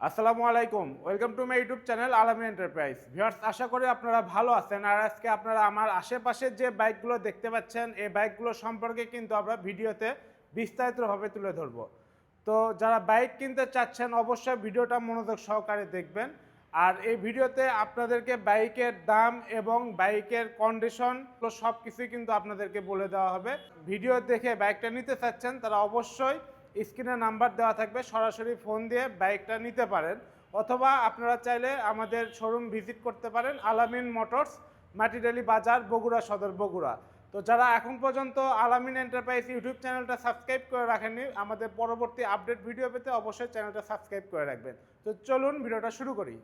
আসসালামু আলাইকুম, welcome to my YouTube channel আলামিন এন্টারপ্রাইজ। ভিউয়ার্স, আশা করি আপনারা ভালো আছেন। আর আজকে আপনারা আমার আশেপাশে যে বাইকগুলো দেখতে পাচ্ছেন, এই বাইকগুলো সম্পর্কে কিন্তু আমরা ভিডিওতে বিস্তারিতভাবে তুলে ধরব। তো যারা বাইক কিনতে চাচ্ছেন অবশ্যই ভিডিওটা মনোযোগ সহকারে দেখবেন। আর এই ভিডিওতে আপনাদেরকে বাইকের দাম এবং বাইকের কন্ডিশন সব কিছুই কিন্তু আপনাদেরকে বলে দেওয়া হবে। ভিডিও দেখে বাইকটা নিতে চাচ্ছেন তারা অবশ্যই স্ক্রিনে নাম্বার দেওয়া থাকবে, সরাসরি ফোন দিয়ে বাইকটা নিতে পারেন, অথবা আপনারা চাইলে আমাদের শোরুম ভিজিট করতে পারেন আলামিন মোটরস, মাটিডালি বাজার, বগুড়া সদর, বগুড়া। তো যারা এখন পর্যন্ত আলামিন এন্টারপ্রাইজ ইউটিউব চ্যানেলটা সাবস্ক্রাইব করে রাখেননি, আমাদের পরবর্তী আপডেট ভিডিও পেতে অবশ্যই চ্যানেলটা সাবস্ক্রাইব করে রাখবেন। তো চলুন ভিডিওটা শুরু করি।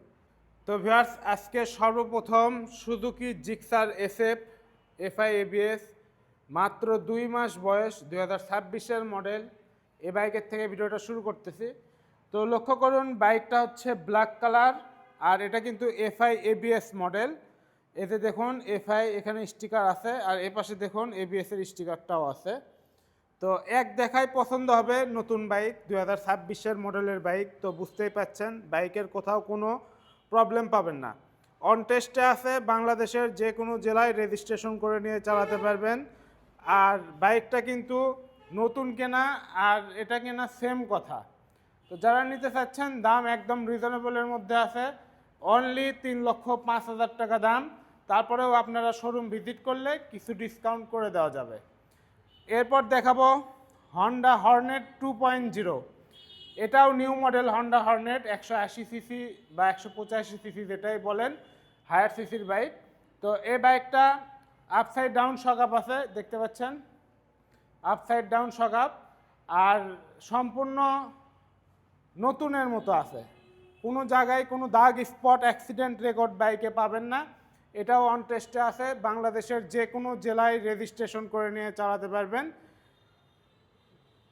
তো ভিউয়ার্স, আজকে সর্বপ্রথম Suzuki Gixxer SF FI ABS, মাত্র 2 মাস বয়স, 2026-এর মডেল। এই বাইকের থেকে ভিডিওটা শুরু করতেছি। তো লক্ষ্য করুন, বাইকটা হচ্ছে ব্ল্যাক কালার, আর এটা কিন্তু এফআই এবিএস মডেল। এতে দেখুন এফআই এখানে স্টিকার আছে, আর এ পাশে দেখুন এবিএস এর স্টিকারটাও আছে। তো এক দেখায় পছন্দ হবে, নতুন বাইক, 2026-এর মডেলের বাইক। তো বুঝতেই পাচ্ছেন বাইকের কোথাও কোনো প্রবলেম পাবেন না। অন টেস্টে আছে, বাংলাদেশের যে কোনো জেলায় রেজিস্ট্রেশন করে নিয়ে চালাতে পারবেন। আর বাইকটা কিন্তু নতুন কেনা আর এটা কেনা সেম কথা। তো যারা নিতে চাচ্ছেন দাম একদম রিজনেবলের মধ্যে আছে, অনলি 3,05,000 টাকা দাম। তারপরেও আপনারা শোরুম ভিজিট করলে কিছু ডিসকাউন্ট করে দেওয়া যাবে। এরপর দেখাবো হন্ডা হর্নেট 2.0। এটাও new model Honda Hornet, 180 CC বা 185 সিসি যেটাই বলেন, হায়ার সিসির বাইক। তো এই বাইকটা আপসাইড ডাউন শকআপ আছে, দেখতে পাচ্ছেন আপসাইড ডাউন শকআপ, আর সম্পূর্ণ নতুনের মতো আছে। কোনো জায়গায় কোনো দাগ, স্পট, অ্যাক্সিডেন্ট রেকর্ড বাইকে পাবেন না। এটাও অন টেস্টে আছে, বাংলাদেশের যে কোনো জেলায় রেজিস্ট্রেশন করে নিয়ে চালাতে পারবেন।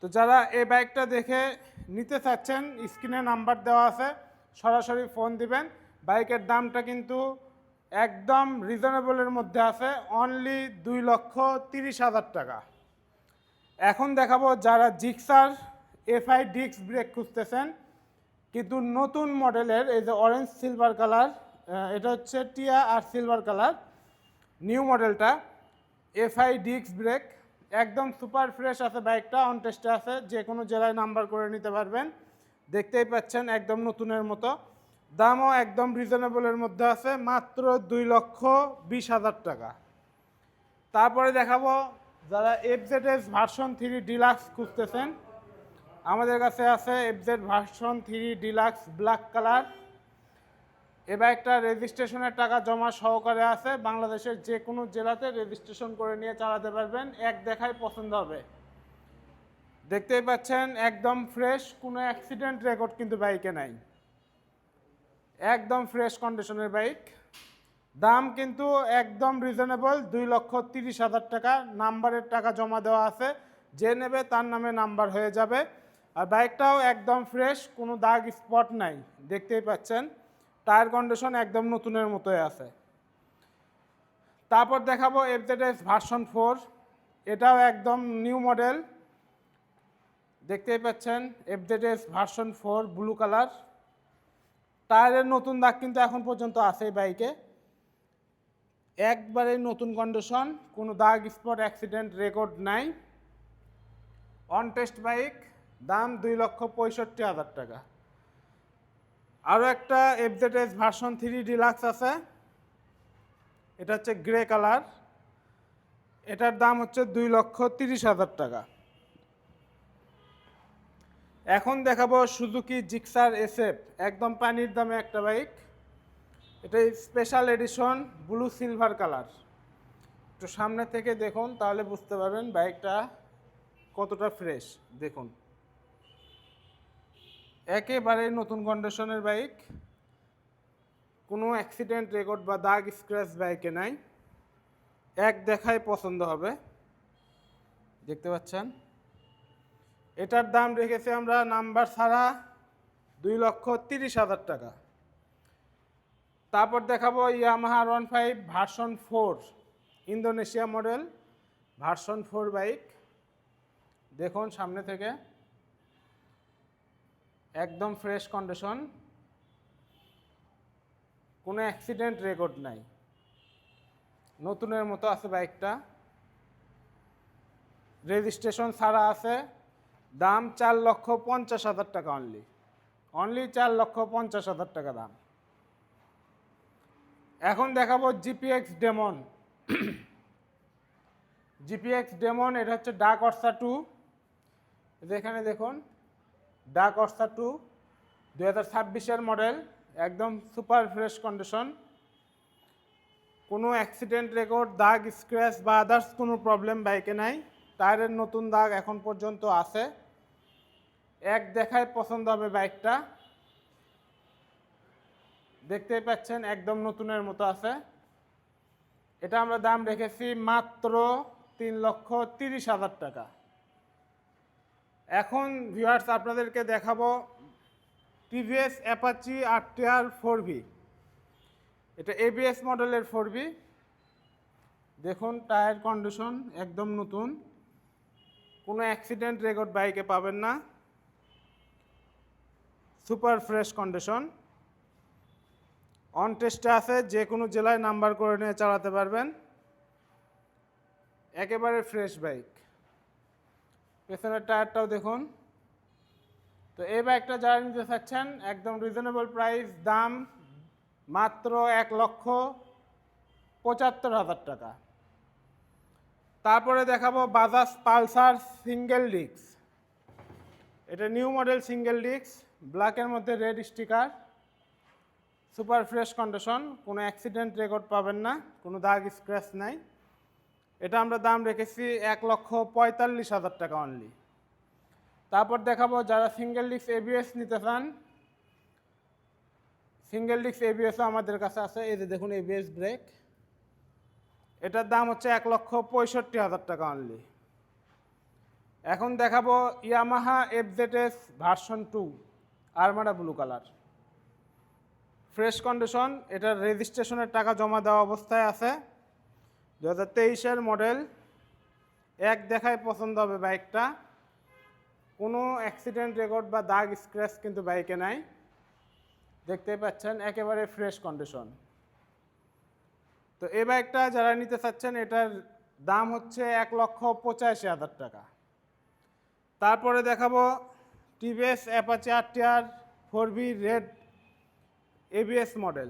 তো যারা এই বাইকটা দেখে নিতে চাচ্ছেন, স্ক্রিনে নাম্বার দেওয়া আছে, সরাসরি ফোন দিবেন। বাইকের দামটা কিন্তু একদম রিজনেবলের মধ্যে আছে, অনলি 2,30,000 টাকা। এখন দেখাবো যারা জিক্সার এফআই ডিস্ক ব্রেক খুঁজতেছেন, কিন্তু নতুন মডেলের, এই যে অরেঞ্জ সিলভার কালার, এটা হচ্ছে টিয়া আর সিলভার কালার, নিউ মডেলটা এফআই ডিস্ক ব্রেক, একদম সুপার ফ্রেশ আছে বাইকটা, অন টেস্টে আছে, যে কোনো জেলায় নাম্বার করে নিতে পারবেন। দেখতেই পাচ্ছেন একদম নতুনের মতো। দামও একদম রিজনেবলের মধ্যে আছে, মাত্র 2,20,000 টাকা। তারপরে দেখাবো যারা এফজেডএস ভার্সন 3 ডিলাক্স খুঁজতেছেন, আমাদের কাছে আছে FZ version 3 deluxe black colour. এ বাইকটা রেজিস্ট্রেশনের টাকা জমা সহকারে আছে, বাংলাদেশের যে কোনো জেলাতে রেজিস্ট্রেশন করে নিয়ে চালাতে পারবেন, এক দেখায় পছন্দ হবে। দেখতেই পাচ্ছেন একদম ফ্রেশ, কোনো অ্যাক্সিডেন্ট রেকর্ড কিন্তু বাইকে নাই, একদম ফ্রেশ কন্ডিশনের বাইক। দাম কিন্তু একদম রিজনেবল, 2,30,000 টাকা। নাম্বারের টাকা জমা দেওয়া আছে, যে নেবে তার নামে নাম্বার হয়ে যাবে। আর বাইকটাও একদম ফ্রেশ, কোনো দাগ স্পট নাই, দেখতেই পাচ্ছেন টায়ার কন্ডিশন একদম নতুনের মতোই আছে। তারপর দেখাবো এফজেডএস ভার্সন 4, এটাও একদম নিউ মডেল, দেখতেই পাচ্ছেন এফজেডএস ভার্সন 4 ব্লু কালার। টায়ারের নতুন দাগ কিন্তু এখন পর্যন্ত আছে এই বাইকে, একবারে নতুন কন্ডিশন, কোনো দাগ স্পট অ্যাক্সিডেন্ট রেকর্ড নাই, অন টেস্ট বাইক। দাম 2,65,000 টাকা। আরও একটা এফজেডএস ভার্সন 3 ডিলাক্স আছে, এটা হচ্ছে গ্রে কালার, এটার দাম হচ্ছে 2,30,000 টাকা। এখন দেখাবো সুজুকি জিক্সার এসএফ, একদম পানির দামে একটা বাইক। এটা special edition blue silver colour. একটু সামনে থেকে দেখুন, তাহলে বুঝতে পারবেন বাইকটা কতটা ফ্রেশ। দেখুন একেবারে নতুন কন্ডিশনের বাইক, কোনো অ্যাক্সিডেন্ট রেকর্ড বা দাগ স্ক্র্যাচ বাইকে নাই, এক দেখায় পছন্দ হবে। দেখতে পাচ্ছেন এটার দাম রেখেছি আমরা নাম্বার ছাড়া 2,30,000 টাকা। তারপর দেখাবো Yamaha R15 version 4 Indonesia model, version 4 bike. দেখুন সামনে থেকে একদম ফ্রেশ কন্ডিশন, কোনো অ্যাক্সিডেন্ট রেকর্ড নাই, নতুনের মতো আছে বাইকটা। রেজিস্ট্রেশন ছাড়া আছে। দাম 4,50,000 টাকা অনলি। অনলি 4,50,000 টাকা দাম। এখন দেখাবো জিপিএক্স ডেমন। জিপিএক্স ডেমন, এটা হচ্ছে ডার্ক অর্সা 2। যেখানে দেখুন ডার্ক অর্সা 2 2026-এর মডেল, একদম সুপার ফ্রেশ কন্ডিশন। কোনো অ্যাক্সিডেন্ট রেকর্ড, দাগ, স্ক্র্যাচ বা আদার্স কোনো প্রবলেম বাইকে নাই। টায়ারের নতুন দাগ এখন পর্যন্ত আছে। এক দেখায় পছন্দ হবে বাইকটা। দেখতেই পাচ্ছেন একদম নতুনের মতো আছে। এটা আমরা দাম রেখেছি মাত্র 3,30,000 টাকা। এখন ভিউয়ার্স আপনাদেরকে দেখাবো টিভিএস অ্যাপাচি RTR 4V। এটা ABS মডেলের 4V। দেখুন টায়ার কন্ডিশন একদম নতুন, কোনো অ্যাক্সিডেন্ট রেকর্ড বাইকে পাবেন না, সুপার ফ্রেশ কন্ডিশন। অন টেস্টে আছে, যে কোনো জেলায় নাম্বার করে নিয়ে চালাতে পারবেন। একেবারে ফ্রেশ বাইক। পেছনের টায়ারটাও দেখুন। তো এই বাইকটা যারা নিতে চাচ্ছেন একদম রিজনেবল প্রাইস, দাম মাত্র 1,75,000 টাকা। তারপরে দেখাবো বাজাজ পালসার সিঙ্গেল ডিস্ক। এটা নিউ মডেল সিঙ্গেল ডিস্ক, ব্ল্যাকের মধ্যে red sticker, super fresh condition, কোনো অ্যাক্সিডেন্ট রেকর্ড পাবেন না, কোনো দাগ স্ক্র্যাচ নাই। এটা আমরা দাম রেখেছি 1,45,000 টাকা অনলি। তারপর দেখাবো যারা সিঙ্গেল ডিস্ক ABS নিতে চান, সিঙ্গেল ডিস্ক ABSও আমাদের কাছে আছে। এই যে দেখুন ABS ব্রেক, এটার দাম হচ্ছে 1,65,000 টাকা অনলি। এখন দেখাবো Yamaha FZS version 2 Armada blue colour, fresh condition. এটার রেজিস্ট্রেশনের টাকা জমা দেওয়া অবস্থায় আছে, 2023-এর মডেল। এক দেখায় পছন্দ হবে বাইকটা, কোনো অ্যাক্সিডেন্ট রেকর্ড বা দাগ স্ক্র্যাচ কিন্তু বাইকে নাই। দেখতেই পাচ্ছেন একেবারে ফ্রেশ কন্ডিশন। তো এই বাইকটা যারা নিতে চাচ্ছেন এটার দাম হচ্ছে 1,85,000 টাকা। তারপরে দেখাবো TVS Apache RTR 4V red ABS model,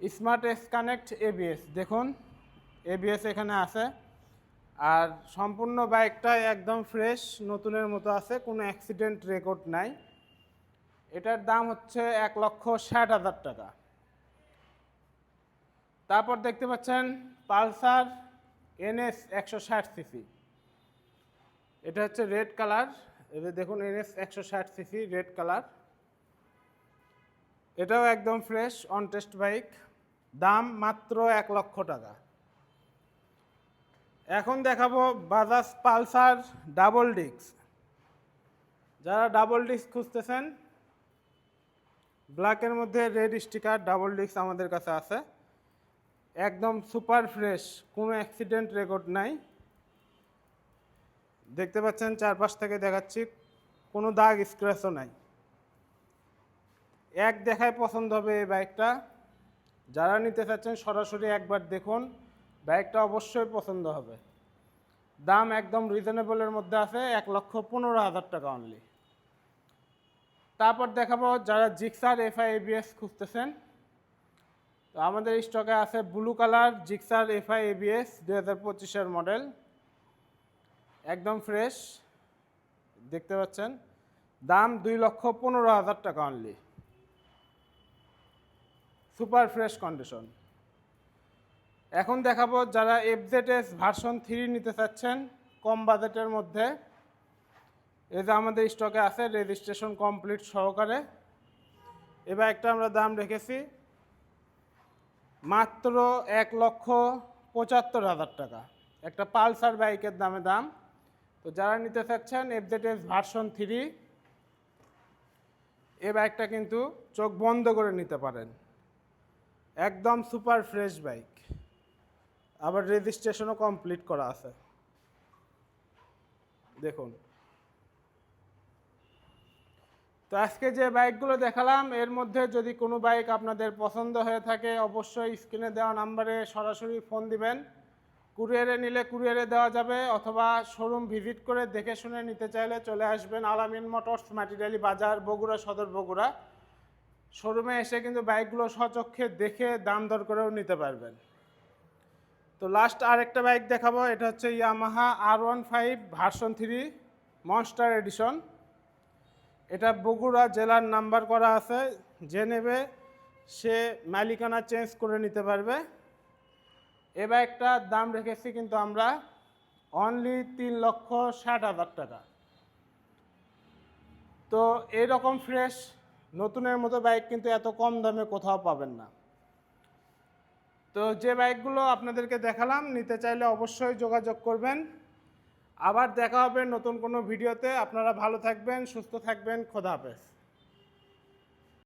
smart S connect ABS। দেখুন ABS এখানে আছে, আর সম্পূর্ণ বাইকটা একদম ফ্রেশ নতুনের মতো আছে, কোনো অ্যাক্সিডেন্ট রেকর্ড নাই। এটার দাম হচ্ছে 1,60,000 টাকা। তারপর দেখতে পাচ্ছেন পালসার NS 160cc। এটা হচ্ছে রেড কালার, এদের দেখুন NS 160cc রেড কালার। এটাও একদম ফ্রেশ অন টেস্ট বাইক, দাম মাত্র 1,00,000 টাকা। এখন দেখাবো বাজাজ পালসার ডাবল ডিস্ক। যারা ডাবল ডিস্ক খুঁজতেছেন, ব্ল্যাকের মধ্যে রেড স্টিকার ডাবল ডিস্ক আমাদের কাছে আছে, একদম সুপার ফ্রেশ, কোনো অ্যাক্সিডেন্ট রেকর্ড নাই। দেখতে পাচ্ছেন চারপাশ থেকে দেখাচ্ছি, কোনো দাগ স্ক্র্যাচও নাই। এক দেখায় পছন্দ হবে এই বাইকটা। যারা নিতে চাচ্ছেন সরাসরি একবার দেখুন, বাইকটা অবশ্যই পছন্দ হবে। দাম একদম রিজনেবলের মধ্যে আছে, 1,15,000 টাকা অনলি। তারপর দেখাবো যারা জিক্সার FI ABS খুঁজতেছেন, তো আমাদের স্টকে আছে blue colour Gixxer FI ABS 2025-এর মডেল, একদম ফ্রেশ। দেখতে পাচ্ছেন দাম 2,15,000 টাকা অনলি, সুপার ফ্রেশ কন্ডিশন। এখন দেখাবো যারা FZS ভার্সন 3 নিতে চাচ্ছেন কম বাজেটের মধ্যে, এই যে আমাদের স্টকে আছে রেজিস্ট্রেশন কমপ্লিট সহকারে। এই বাইকটা আমরা দাম রেখেছি মাত্র 1,75,000 টাকা, একটা পালসার বাইকের দাম। তো যারা নিতে চাচ্ছেন FZS ভার্সন 3, এই বাইকটা কিন্তু চোখ বন্ধ করে নিতে পারেন, একদম সুপার ফ্রেশ বাইক, আবার রেজিস্ট্রেশনও কমপ্লিট করা আছে। দেখুন তো আজকে যে বাইকগুলো দেখালাম এর মধ্যে যদি কোনো বাইক আপনাদের পছন্দ হয়ে থাকে অবশ্যই স্ক্রিনে দেওয়া নাম্বারে সরাসরি ফোন দিবেন। কুরিয়ারে নিলে কুরিয়ারে দেওয়া যাবে, অথবা শোরুম ভিজিট করে দেখে শুনে নিতে চাইলে চলে আসবেন আলামিন মোটরস, মাটিরালি বাজার, বগুড়া সদর, বগুড়া। শোরুমে এসে কিন্তু বাইকগুলো স্বচক্ষে দেখে দাম দর করেও নিতে পারবেন। তো লাস্ট আরেকটা বাইক দেখাবো, এটা হচ্ছে Yamaha R15 version 3 monster addition. এটা বগুড়া জেলার নাম্বার করা আছে, যে নেবে সে মালিকানা চেঞ্জ করে নিতে পারবে। এ বাইকটার দাম রেখেছি কিন্তু আমরা অনলি 3,60,000 টাকা। তো এইরকম ফ্রেশ নতুনের মতো বাইক কিন্তু এত কম দামে কোথাও পাবেন না। তো যে বাইকগুলো আপনাদেরকে দেখালাম নিতে চাইলে অবশ্যই যোগাযোগ করবেন। আবার দেখা হবে নতুন কোনো ভিডিওতে। আপনারা ভালো থাকবেন, সুস্থ থাকবেন, খোদা হাফেজ।